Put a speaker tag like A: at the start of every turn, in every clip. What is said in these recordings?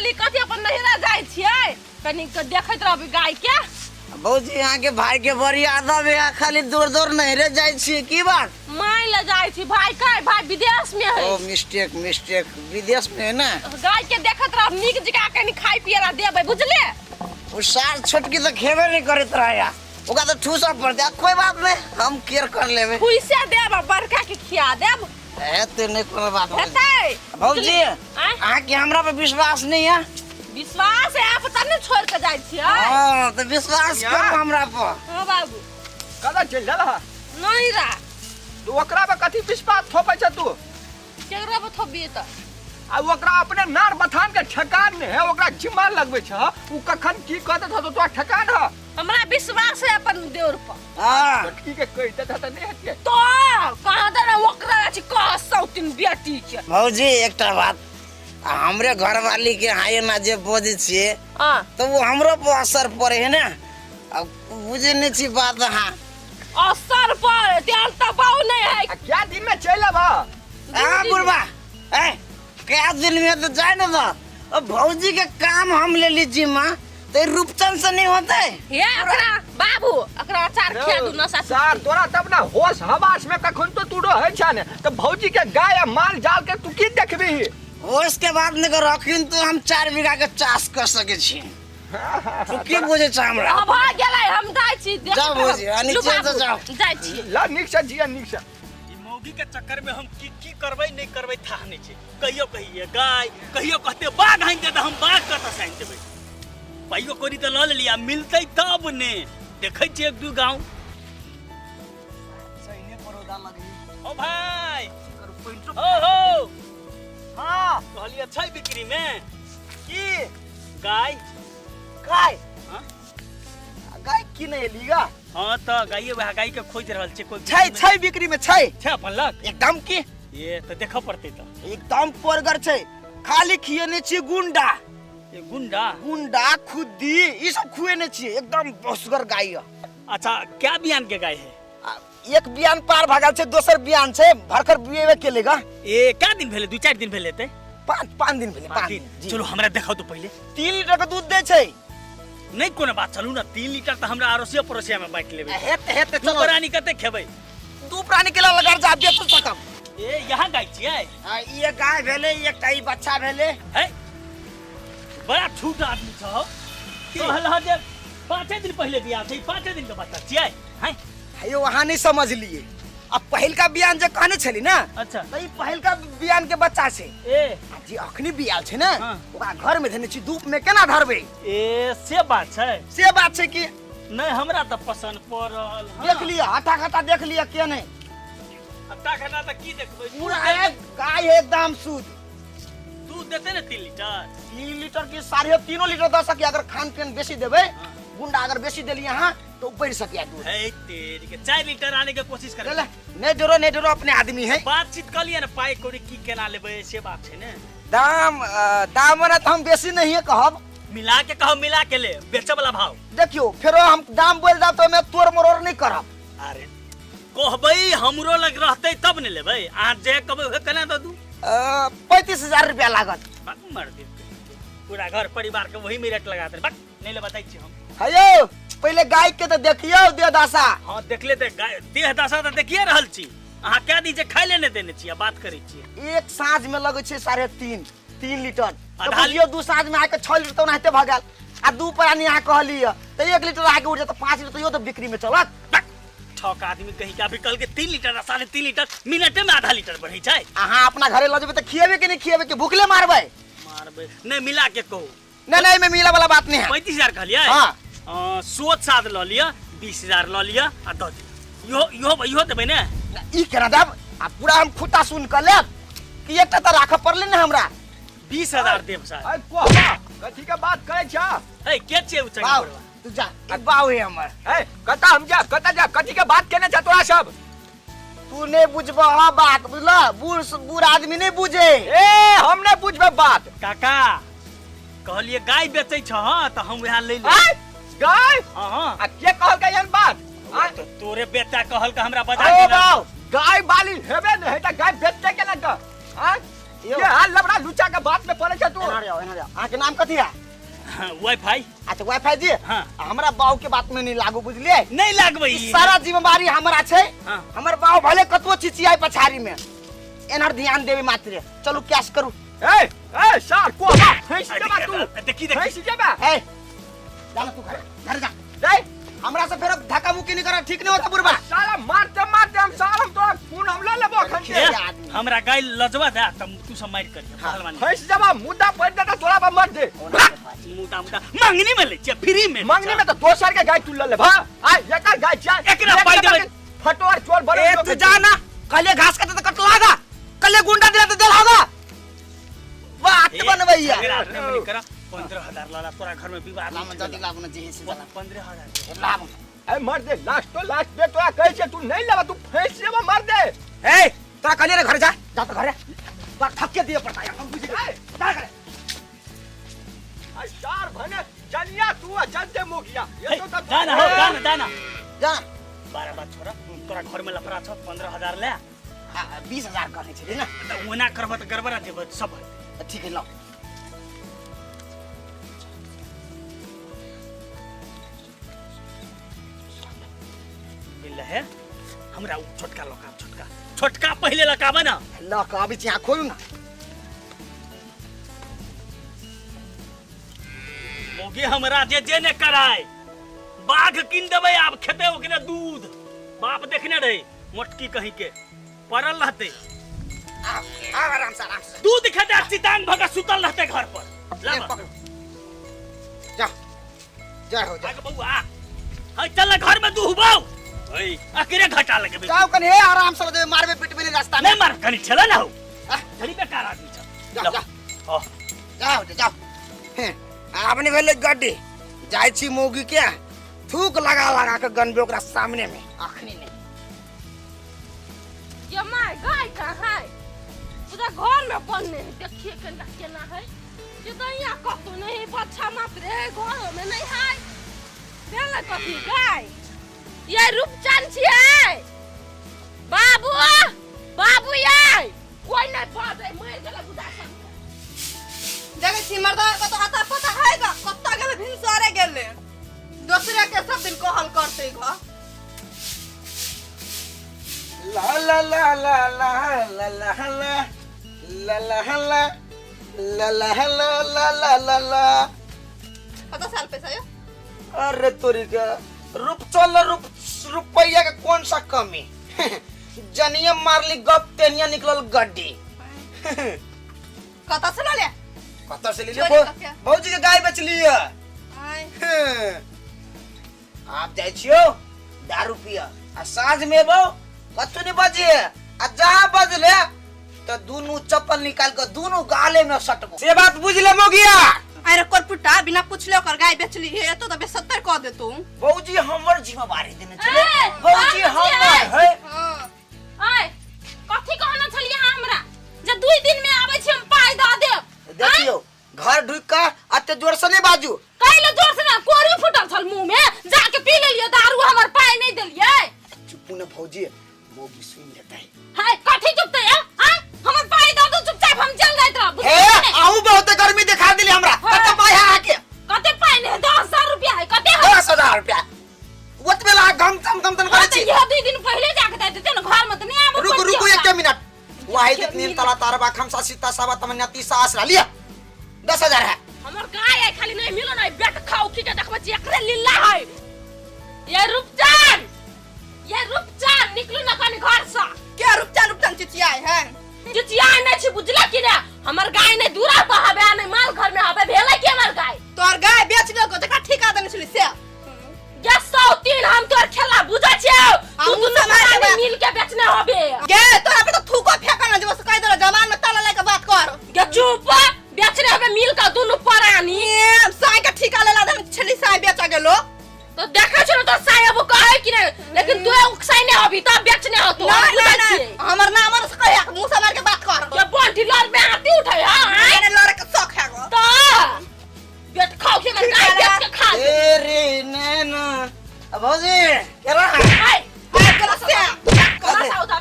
A: कनी कथि अपन नहिरा जाय छियै कनी देखैत रहबी गाय के
B: भौजी यहाँ के भाई के बड़ी आदत है खाली दूर दूर नहरे जाय छी की बात
A: माय ले जाय छी भाई का भाई विदेश में है
B: ओ मिस्टेक विदेश में है ना
A: गाय के देखत रह नीक जका कनी खाई पियरा देबै बुझले
B: वो सार छोटकी तो खेबे नहीं करत रहया ओका तो ठूसा पड़ जा कोई बात नहीं हम केयर कर लेबे
A: पैसा देब बड़का के खिया देब
B: एते नहीं कोनो बात
A: हेतै
B: भौजी आ के हमरा पे विश्वास नहीं है
A: विश्वास है आप तने छोड़ के जाय छियै
B: हां तो विश्वास कर हमरा पर
A: हां बाबू
C: कदा चल जाला
A: नहीं रा
C: तू ओकरा पे कथि विश्वास थोपै छ तू
A: केकरा पे थोबी त
C: आ ओकरा अपने नार बथान के ठेकान ने है ओकरा जिम्मा लगबै छ उ कखन की कहत छ तो ठेकान है
A: हमरा विश्वास है अपन देवर पर
B: हां
C: लड़की के कहि दे त नहीं हतिए
A: तो कहां दे ओकरा छी का सौतिन बेटी के
B: भौजी एकटा बात हमरे घर वाली के हाय ना जे बोझ छिए
A: हां
B: तो वो हमरो पर असर पड़े है ना अब बुझे नहीं छी बात हां
A: असर पर तेल तो बाऊ नहीं है
C: क्या दिन में चल बा
B: हां बुढ़वा ए क्या दिन में तो जाए ना तो अब भौजी के काम हम ले लीजिए मां तो रूपचंद से नहीं होता है
A: हे अकरा बाबू अकरा अचार खिया दू नसा
C: सार तोरा तब ना होश हवास में कखन तो तू रहे छ ने तो भौजी के गाय माल जाल के तू की देखबी
B: वो इसके बाद नहीं कर रखिन तो हम 4 बीघा के चाष कर सके छी तू की बुझे छ हमरा
A: अब आ गेलै हम जाय छी
B: जाओ भौजी नीचे से जाओ
A: जाय छी
C: ला निक से जिया निक से
D: मौगी के चक्कर में हम की करबै नहीं करबै था नहीं छै कहियो कहिए गाय कहियो कहते बाघ हाइन दे हम बाघ कत से हाइन देबै पाइयो कोरी त ल लिया मिलतै तब ने देखै छी एक दू गांव
B: सहीने परोदा लगी
D: ओ भाई हो
C: हां
D: कहलिए छै बिक्री में
C: की
D: गाय
C: गाय
D: हां
C: गाय की नहीं लीगा
D: हां त गाय वह गाय के खोज रहल छै कोई
C: छै बिक्री में छै
D: अपन लग
C: एकदम की
D: ये त देख पड़तै त
C: एकदम पोरगर छै खाली खिएने छी गुंडा
D: ये गुंडा
C: खुद्दी ई सब खुएने छी एकदम बसगर गाय
D: अच्छा क्या बियान के गाय है
C: एक बियान पार भागल छै दोसर बियान छै भरकर बिएवे के लेगा
D: ए क्या दिन भेले 2-4 दिन भेले ते
C: 5 दिन भेले 5 दिन
D: चलो हमरा देखाओ तो पहले
C: 3 लीटर के दूध दे छै
D: नहीं कोनो बात चलू ना 3 लीटर त हमरा अड़ोसिया पड़ोसिया में बांट लेबे
C: हेते
D: चलो प्राणी कते खेबै
C: दू प्राणी के लगा जा दे तो सकम
D: ए यहां गाय छियै
C: ये गाय भेले एकटा ई बच्चा भेले
D: है बड़ा छूट आदमी छ कहल ह जे 5 दिन पहले बियाह छै 5 दिन के बच्चा छियै हैं
C: यो वहां नहीं समझ लिए अब पहल का बयान जे कहने छली ना
D: अच्छा
C: तो ई पहल का बयान के बच्चा छै
D: ए
C: जी अखनी बियाल छै ना
D: हाँ।
C: ओकरा घर में धने छी धूप में केना धरबे
D: ए से बात छै
C: से बात छै कि
D: नहीं हमरा त पसंद पड़ल
C: देख लिया हटा खटा देख लिया के नहीं
D: अत्ता खना त की देखबै
C: पूरा एक गाय एकदम शुद्ध
D: दूध देते ने 3 लीटर
C: 3 लीटर की 3.5 लीटर दे सके अगर खान पीन बेसी देबे गुंडा अगर बेसी देली यहां तो बढ़ सके दूध
D: है तेरी के 4 लीटर आने के कोशिश कर
C: ले नहीं डरो अपने आदमी है
D: बातचीत कर लिया ना पाई कोरी की केना लेबे से बात छै ने
C: दाम ना तो हम बेसी नहीं है कहब
D: मिला के कहो मिला के ले बेचे वाला भाव
C: देखियो फिर हम दाम बोल दा तो मैं तोर मरोर नहीं करब
D: अरे कहबै हमरो लग रहते तब ने लेबै आ जे कहबै केना द दू
C: 35,000 रुपया लागत
D: बात मर दे पूरा घर परिवार के वही में रेट लगा दे बक नहीं ले बताई छी हम
C: हेयो पहले गाय के तो देखियो दे दासा
D: हां देख ले दे देह दशा त देखिए रहल छी अहाँ क्या दी जे खाइ ले ने देने छी बात करै छी
C: एक साँझ में लगे छै 3.5 लीटर तो
D: आधा
C: बुझियो दू साँझ में आके 6 लीटर तो नहते भगल आ दू प्राणी यहाँ कहली तो 1 लीटर आके उठ जाता 5 लीटर यो तो बिक्री में चलत
D: ठक आदमी कहीं का भी कल के 3 लीटर 3.5 लीटर मिनट में आधा लीटर बढ़ै छै
C: अहाँ अपना घरे ल जेबे तो खिएबे के नहीं खिएबे के भूखले मारबे
D: नहीं मिला के कहू
C: नहीं में मिला वाला बात नहीं है
D: 35,000 कहलिए
C: हां
D: सोच साथ ल लिया 20,000 ल लिया आ द दी यो देबै ने
C: ई केना देब आ पूरा हम खुटा सुन कर लेब कि एकटा त राख पड़ले ने हमरा
D: 20,000 देब सर
C: ए कोहबा कथि के बात करे छ
D: ए के छै उ
C: बाऊ
D: चंगा
C: तू जा एक बाऊ है हमर
E: ए कता हम जा कता जा कथि के बात केने छ तोरा सब
C: तू नहीं बुझबा हां बात बुझला बूढ़ आदमी नहीं बुझे
E: ए हम नहीं बुझबे बात
D: काका कहलिए गाय बेचै छ हां त हम वहां ले ले
E: ए गाय
D: हां
E: आ के कहल के यन बात
D: तो तोरे बेटा कहल का हमरा बजा
E: ओ
D: के
E: बाऊ गाय बाली हेबे नहीं त गाय बेचते केना क हां ये हाल लबड़ा लुचा के बात में पड़े छ तू।
C: एना रे अहाँ के नाम कथी है?
D: वाईफाई।
C: अच्छा वाईफाई जी।
D: हाँ।
C: हमरा बाऊ के बात में नहीं लागू बुझलिए।
D: नहीं लागबै
C: ई सारा जिम्मेवारी हमरा छै।
D: हाँ।
C: हमर बाऊ भले कतबो चिचियाई पछारी में एनर ध्यान देवे मात्र। चलू कैश करू।
E: ए सार को फंस जबा तू।
D: देखी
E: फंस जबा।
C: ए जाना तू घर जा।
E: रे
C: हमरा से फिर धक्का मुक्की नहीं करा, ठीक नहीं होता बुरबा।
E: साला मारते हम साल हम तो खून हमला लेबो खन के।
D: हमरा गाय लजवा दे तब तू सब मार करियो पहलवान।
E: फंस जबा मुद्दा पड़ देता तोरा पर मर दे।
D: मुटा मांगनी में ले छ फ्री में।
E: मांगने में तो दोसर के गाय तू ले भा। आ एकर गाय चा
D: एकरा पाई देबे।
E: फटोर चोर बड़े
C: ए तू जाना कले घास काटे तो कट लागा, कले गुंडा दिला तो दिल होगा। बात बनवैया
D: 15,000 लाला तोरा घर में विवाह
C: लाम जल्दी लागू न जी से
D: 15,000
C: लाम।
E: ए मर दे लास्ट तो लास्ट दे तोरा कह छे तू नहीं लेबा तू फंस जबा मर दे।
C: ए तोरा कले रे घर जा तो घर बात थके दिए पड़ता है हम बुझ गए। जा करे
E: आ चार भने जनिया तू जनते मुखिया ये तो तब
D: दाना हो दाना
C: जा
D: 12 बात छोरा तोरा घर में लफड़ा छ 15,000 ले
C: 20,000 करने छे ना
D: त ओना करब त गड़बड़ा देब सब।
C: ठीक है लो
D: मिल है हमरा छोटका लका छोटका पहले लकाबा ना
C: ला का अभी यहाँ खोलू ना।
D: मोगी हमरा जे ने कराय बाघ किन देबै आब खेते ओकरे दूध बाप देखने रहे मोटकी कहीं के पड़ल रहते
C: आराम से
D: दूध खेते चितांग भगा सुतल रहते घर पर ला
C: जा जा हो जा
D: बउआ हाय चल घर में दूहबौ ओए अकेले घटा लगे
C: जाओ कने आराम से दे मारबे पिटबे नहीं रास्ता में
D: नहीं मार कनी चला ना हो घड़ी बेकार आदमी छ
C: जा जा
D: ओ
C: जाओ जाओ आपने भेले गड्डी जाय छी मोगी के थूक लगा के गनबे ओकरा सामने में अखनी नहीं।
A: ये माय गाय कहाँ है? उधर घर में बनने है, देखिए केना है। ये तो यहाँ कतो नहीं बच्चा मात्र है घर में नहीं है। देला कथी गाय? ये रूपचंद छियै बाबू बाबू ये कोई नहीं बाजे मर गेला बुझा सब
F: जगह सिमरदा का तो आता पता है का कत्ता गेले भिनसरे गेले दूसरे के सब दिन कहल करते घ
C: ला ला ला ला ला ला ला ला ला ला ला ला ला ला ला ला।
F: पता साल पैसा यो
C: अरे तोरी का रुपया का कौन सा कमी जनिया मारली गप तेनिया निकलल गड्डी।
F: कता से ले
C: कत्ता से ले
F: चोरी
C: लिए
F: करके।
C: भौजी के गाय बेच लिए।
F: आय
C: आप जाय छियो दारू पिया आ साँझ में बो कछु नहीं बजे आ जहाँ बजले तो दोनों चप्पल निकाल के दोनों गाले में सटबो। से बात बुझ ले मोगिया।
F: अरे कोरपुटा बिना पूछले ओकर गाय बेचली है तो 70 कह दे तू।
C: भौजी हमर जिम्मेवारी देने चले
A: ए,
C: भौजी
A: बाबूजी,
C: हमर है।
F: हां
A: आय कथी कहना छलिए हमरा जे 2 दिन में आबै छी हम पाई द देब।
C: देखियो घर ढुक का अते जोर से नहीं बाजू।
A: कहले जोर से ना कोरी फुटल छल मुंह में जाके पी लेलिए दारू हमर पाई नहीं देलिए।
C: चुप न भौजी मोगी सुन लेता है।
A: हाय कथी चुप ते हां हमर पाई द दो चुपचाप हम चल जाइत रह।
C: हे आऊ बहुत गर्मी दिखा दिली हमरा कते पाई है आके
A: कते पाई नहीं 10,000 रुपया है कते है
C: 10,000 रुपया ओतबे ला गम तन करे छी।
A: ये 2 दिन पहले जाके दे देते ना घर में तो नहीं आबो।
C: रुको एक मिनट वाहिद नील तला तारबा खमसा सीता साबा तमन्या 30 आसरा लिया 10,000 है।
A: हमर गाय है खाली नहीं मिलो ना बेट खाओ की के देखबे छी एकरे लीला है। ये रूपचान निकलू ना कनी घर से।
F: क्या रुपचान चिचियाई है
A: चिचिया नहीं छी बुझला कि ना हमर गाय ने दूरा बहाबे नहीं माल घर में हबे भेले के हमर गाय
F: तोर गाय बेच ले को जका ठिका देने छली से
A: ये 103 हम तोर खेला बुझा छियो तू
F: हमहूँ
A: दोनों
F: समझ
A: आदमी
F: गए।
A: मिल के बेचने होबे।
F: गे तोरा पे तो थूको फेंका ना जब कह दे जवान में ताला लेके बात कर।
A: ये चुप बेचने होबे मिल का दोनों परानी
F: साई का ठिका लेला देन छली साई बेचा गेलो
A: तो देखा छ तो साया वो कहे कि नहीं लेकिन तू साई नहीं होबी तो बेचने हो तो
F: नहीं हमर नाम से कह मुंह से मार के बात कर।
A: ये बंटी लड़ में हाथी उठाए हां
F: मैंने लड़े के शौक है गो
A: तो बेट खाओ के गाय बेच के खा
C: ए रे नैना भौजी केला
A: आय
F: आय गलत से
A: कसा उतार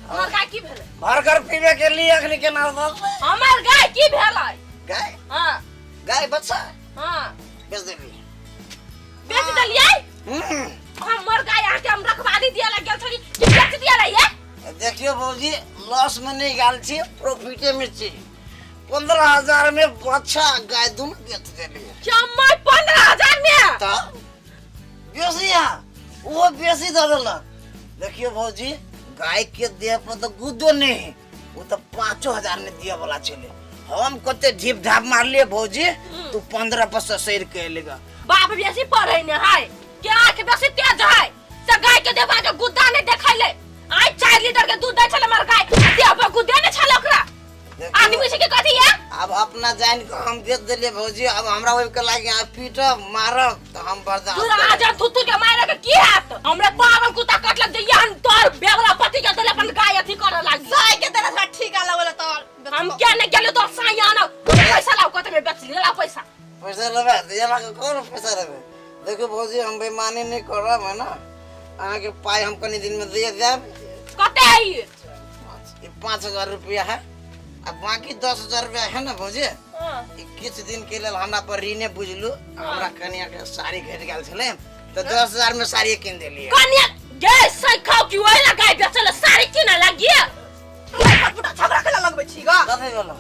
A: हमर गाय की भेले
B: भर कर पीबे के लिए अखनी के नाम
A: हमार गाय की भेलै?
B: गाय
A: हां
B: गाय बच्चा
A: हां
B: बेच देबी।
A: बेच देलियै। हमर गाय आके हम रखवाली दिया लग गेल छली कि बेच दिया रहिए।
B: देखियो भौजी लॉस में नहीं गाल छी, प्रॉफिटे में छी। 15,000 में बच्चा गाय दून बेच देली।
A: क्या मैं 15,000 में?
B: तो बेसिया वो बेसी दे देलक। देखियो भौजी गाय के देह पर तो गुदो नहीं, वो तो 5,000 में दिया वाला चले। हम कते झीप झाप मार लिए भौजी, तू 15% सैर के लेगा।
A: बाप बेसी पढ़ै ने है क्या के बेसी तेज है से गाय के देबा के गुद्दा नहीं देखैले। आई 4 लीटर के दूध दै छले मर गाय देह पर गुद्दे ने छले ओकरा। आदमी से के कथि है?
B: अब अपना जान के हम बेच देलिए भौजी। अब हमरा ओइ के लागे आ पीटब मारब तो हम बर्दाश्त
A: तू आजा थुथु के मारे के की हाथ हमरे पागल कुत्ता काटलक जे यान तोर बेवला पति के देले अपन गाय अथी करे लागी।
F: गाय के तरह से ठीक लागल तोर।
A: हम क्या नहीं गेलो तो सायाना पैसा लाओ कते में बेच ले पैसा।
B: पैसा लेबे देला के कौन पैसा लेबे? देखो भौजी हम बेईमानी नहीं करब है ना। अहाँ के पाई हम कनी दिन में दे देब।
A: कते है ये?
B: 5,000 रुपया है। अब बाकी 10,000 रुपया है ना भौजी।
A: हां
B: किछ दिन के लेल हमरा पर ऋणे बुझलू। हमरा कनिया के साड़ी घट गेल छले तो 10,000 में साड़ी किन देलिए।
A: कन्या गैस से खाओ कि ओइला गाय बेचले साड़ी किना लागी।
F: फटफटा झगड़ा के लगबै छी ग।
B: कथे बोलो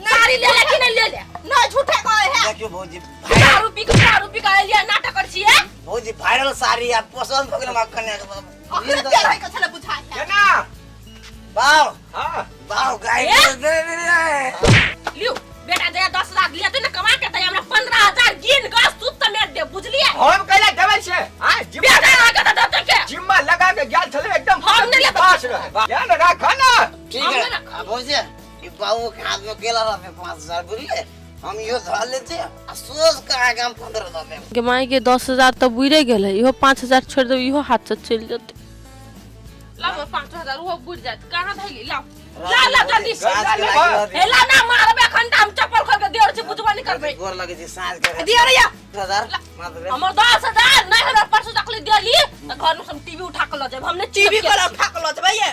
A: साड़ी ले ले कि नहीं ले ले?
F: नहीं झूठे कहे है।
B: देखियो भौजी
A: दारू पी का लिया नाटक कर छिए।
B: भौजी वायरल साड़ी आप पसंद हो गेल हमरा कन्या के
F: अखरे के रहे के छले बुझाय है।
E: केना
B: बाव
E: हां
B: बाव गाय
A: ए?
B: दे दे।
A: लियो बेटा दे 10 लाख लिया तू ना कमा के तय हमरा 15,000 गिन ग सूत त मेट दे बुझलिए।
E: हम कहले देबै से हां जिम्मा
A: बेटा लगा त दते के
E: जिम्मा लगा के गेल छले एकदम
A: हम नहीं ले
E: पास रहे ध्यान रख ना।
B: ठीक
A: हम
B: है
A: ना-
B: अब भौजी ई बाबू के हाथ में केला रहे 5,000 बुझले। हम यो धर लेते आ सोच के आगे हम 15 दे देब।
A: के माई के 10,000 तो बुइरे गेल है। इहो 5,000 छोड़ दो इहो हाथ से चल जते। लाओ 5,000 वो बुझ जात कहां धइली लाओ ला जल्दी से
B: साँझ के लागी
A: हेला ना मारबे खंडा हम चप्पल खोल के देर से बुझबा नहीं करबे।
B: गोर लगे छी साँझ के
A: दिया रे या
B: 10,000 मात्र
A: हमर 10,000 नहीं हमरा परसों तक ले देली त घर में हम टीवी उठा के ल जाब हमने
F: टीवी को उठा के ल जबै ये।